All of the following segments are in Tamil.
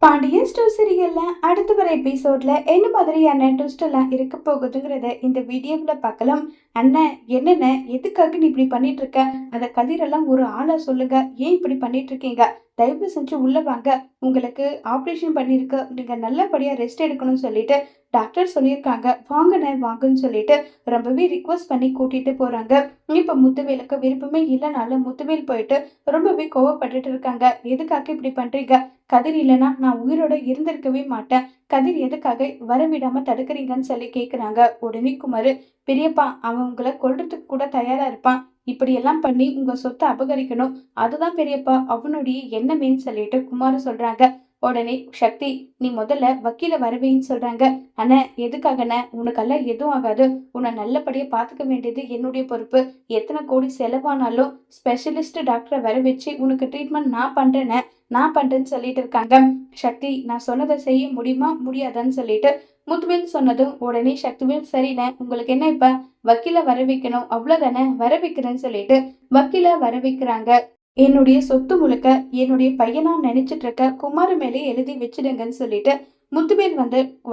பாண்டியன் ஸ்டோர் சீரியல்ல அடுத்து வர எபிசோட்ல என்ன மாதிரியான ட்விஸ்ட் எல்லாம் இருக்க போகுதுங்கிறத இந்த வீடியோவில் பார்க்கலாம். அண்ணன் என்னென்ன எதுக்காக நீ இப்படி பண்ணிட்டு இருக்க? அத கதிரெல்லாம் ஒரு ஆளா சொல்லுங்க. ஏன் இப்படி பண்ணிட்டு இருக்கீங்க? தயவு செஞ்சு உள்ள வாங்க. உங்களுக்கு ஆப்ரேஷன் பண்ணிருக்கு. நீங்க நல்லபடியா ரெஸ்ட் எடுக்கணும்னு சொல்லிட்டு டாக்டர் சொல்லியிருக்காங்க. வாங்கண்ணே வாங்கன்னு சொல்லிட்டு ரொம்பவே ரிக்வஸ்ட் பண்ணி கூட்டிட்டு போறாங்க. இப்ப முத்துவேலுக்கு விருப்பமே இல்லைனாலும் முத்துவேல் போயிட்டு ரொம்பவே கோவப்பட்டுட்டு இருக்காங்க. எதுக்காக இப்படி பண்றீங்க? கதிர் இல்லைன்னா நான் உயிரோட இருந்திருக்கவே மாட்டேன். கதிர் எதுக்காக வரவிடாம தடுக்கிறீங்கன்னு சொல்லி கேக்குறாங்க. உடனே குமாரு, பெரியப்பா அவன் உங்களை கொல்றதுக்கு கூட தயாரா இருப்பான். இப்படி எல்லாம் பண்ணி உங்க சொத்தை அபகரிக்கணும். அதுதான் பெரியப்பா அவனுடைய எண்ணமேன்னு சொல்லிட்டு குமாரு சொல்றாங்க. உடனே சக்தி, நீ முதல்ல வக்கீல வரவேன்னு சொல்றாங்க. அண்ணா எதுக்காகண்ண? உனக்கெல்லாம் எதுவும் ஆகாது. உன்னை நல்லபடியா பாத்துக்க வேண்டியது என்னுடைய பொறுப்பு. எத்தனை கோடி செலவானாலும் ஸ்பெஷலிஸ்ட் டாக்டரை வர வச்சு உனக்கு ட்ரீட்மெண்ட் நான் பண்றேன்னு சொல்லிட்டு இருக்காங்க. சக்தி, நான் சொன்னதை செய்ய முடியுமா முடியாதான்னு சொல்லிட்டு முத்துவேல் சொன்னதும் உடனே சக்திவேல், சரிண்ணே உங்களுக்கு என்ன இப்ப வக்கீல வர வைக்கணும் அவ்வளவுதானே, வர வைக்கிறேன்னு சொல்லிட்டு வக்கீல வர வைக்கிறாங்க. என்னுடைய சொத்து முழுக்க என்னுடைய பையனா நினைச்சிட்டு இருக்க குமார் மேலே எழுதி வச்சிடுங்கன்னு சொல்லிட்டு முத்துவேல்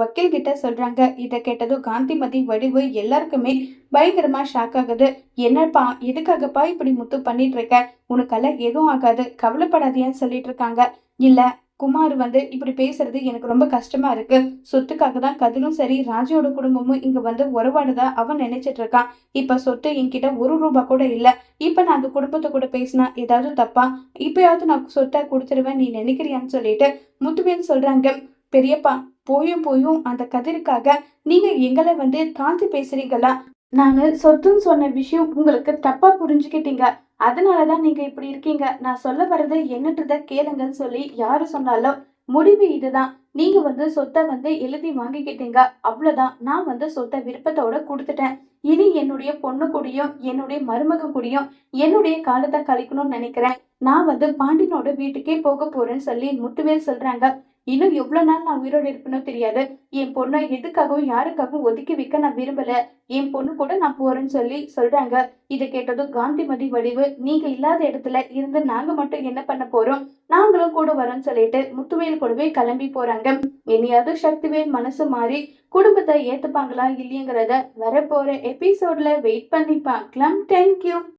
வக்கீல் கிட்ட சொல்றாங்க. இதை கேட்டதும் காந்திமதி வடிவு எல்லாருக்குமே பயங்கரமா ஷாக் ஆகுது. என்னப்பா எதுக்காகப்பா இப்படி முத்து பண்ணிட்டு இருக்க? உனக்கெல்லாம் எதுவும் ஆகாது, கவலைப்படாதியான்னு சொல்லிட்டு இருக்காங்க. இல்ல, குமார் இப்படி பேசுறது எனக்கு ரொம்ப கஷ்டமா இருக்கு. சொத்துக்காக தான் கதிரும் சரி ராஜியோட குடும்பமும் இங்க உறவாடுதா அவன் நினைச்சிட்டு இருக்கான். இப்ப சொத்து என்கிட்ட ஒரு ரூபா கூட இல்ல. இப்ப நான் அந்த குடும்பத்தை கூட பேசினா ஏதாவது தப்பா? இப்பயாவது நான் சொத்தை கொடுத்துருவேன் நீ நினைக்கிறியான்னு சொல்லிட்டு முத்துவேல் சொல்றாங்க. பெரியப்பா, போயும் போயும் அந்த கதிருக்காக நீங்க எங்களை தாழ்த்தி பேசுறீங்களா? நானு சொத்துன்னு சொன்ன விஷயம் உங்களுக்கு தப்பா புரிஞ்சுக்கிட்டீங்க. அதனாலதான் நீங்க இப்படி இருக்கீங்க. நான் சொல்ல வர்றது என்னன்றத கேளுங்கன்னு சொல்லி யாரு சொன்னாலும் முடிவு இதுதான். நீங்க சொத்தை எழுதி வாங்கிக்கிட்டீங்க. அவ்வளவுதான். நான் சொத்தை விருப்பத்தோட கொடுத்துட்டேன். இனி என்னுடைய பொண்ணு கூடயும் என்னுடைய மருமக கூடயும் என்னுடைய காலத்தை கழிக்கணும்னு நினைக்கிறேன். நான் பாண்டியனோட வீட்டுக்கே போக போறேன்னு சொல்லி முத்துவேல் சொல்றாங்க. இன்னும் எவ்வளவு நாள் நான் உயிரோடு இருப்பேனோ தெரியாது. என் பொண்ணை எதுக்காகவும் யாருக்காகவும் ஒதுக்கி வைக்க நான் விரும்பல. என் பொண்ணு கூட நான் போறேன்னு சொல்லி சொல்றாங்க. இதை கேட்டதும் காந்திமதி வடிவு, நீங்க இல்லாத இடத்துல இருந்து நாங்க மட்டும் என்ன பண்ண போறோம்? நாங்களும் கூட வரோம்னு சொல்லிட்டு முத்துவேல் கூடவே கிளம்பி போறாங்க. இனியாவது சக்திவேல் மனசு மாறி குடும்பத்தை ஏத்துப்பாங்களா இல்லையங்கிறத வரப்போற எபிசோட்ல வெயிட் பண்ணி பார்க்கலாம். தேங்க்யூ.